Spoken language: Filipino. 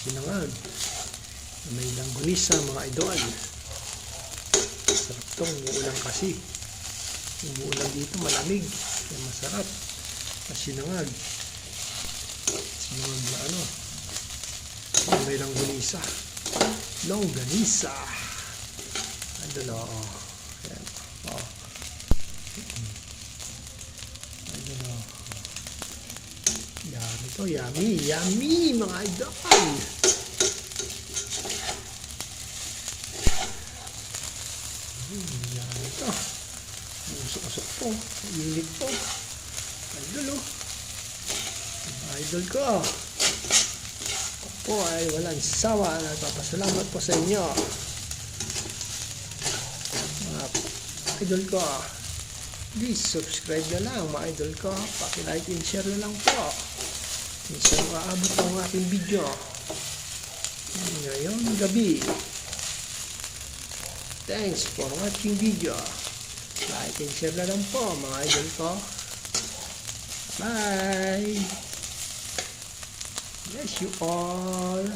sinangag. May langgunisa mga idol. Sarap tong umuulan kasi. Umuulan dito malamig. Kaya masarap. Sinangag. Sinangag na ano. May langgunisa. Longganisa. Idol o. Ayan. O. Idol o. Yummy to. Yummy. Yummy mga idol. Yummy to. Usok-usok po. Init po. Idol o. Idol ko. Po ay walang sawa. Nagpapasalamat po sa inyo mga idol ko. Please subscribe na lang mga idol ko. Paki-like and share na lang po. Minsan makaabot ang aking video ngayong gabi. Thanks for watching video. Like and share na lang po mga idol ko. Bye. Bless you all.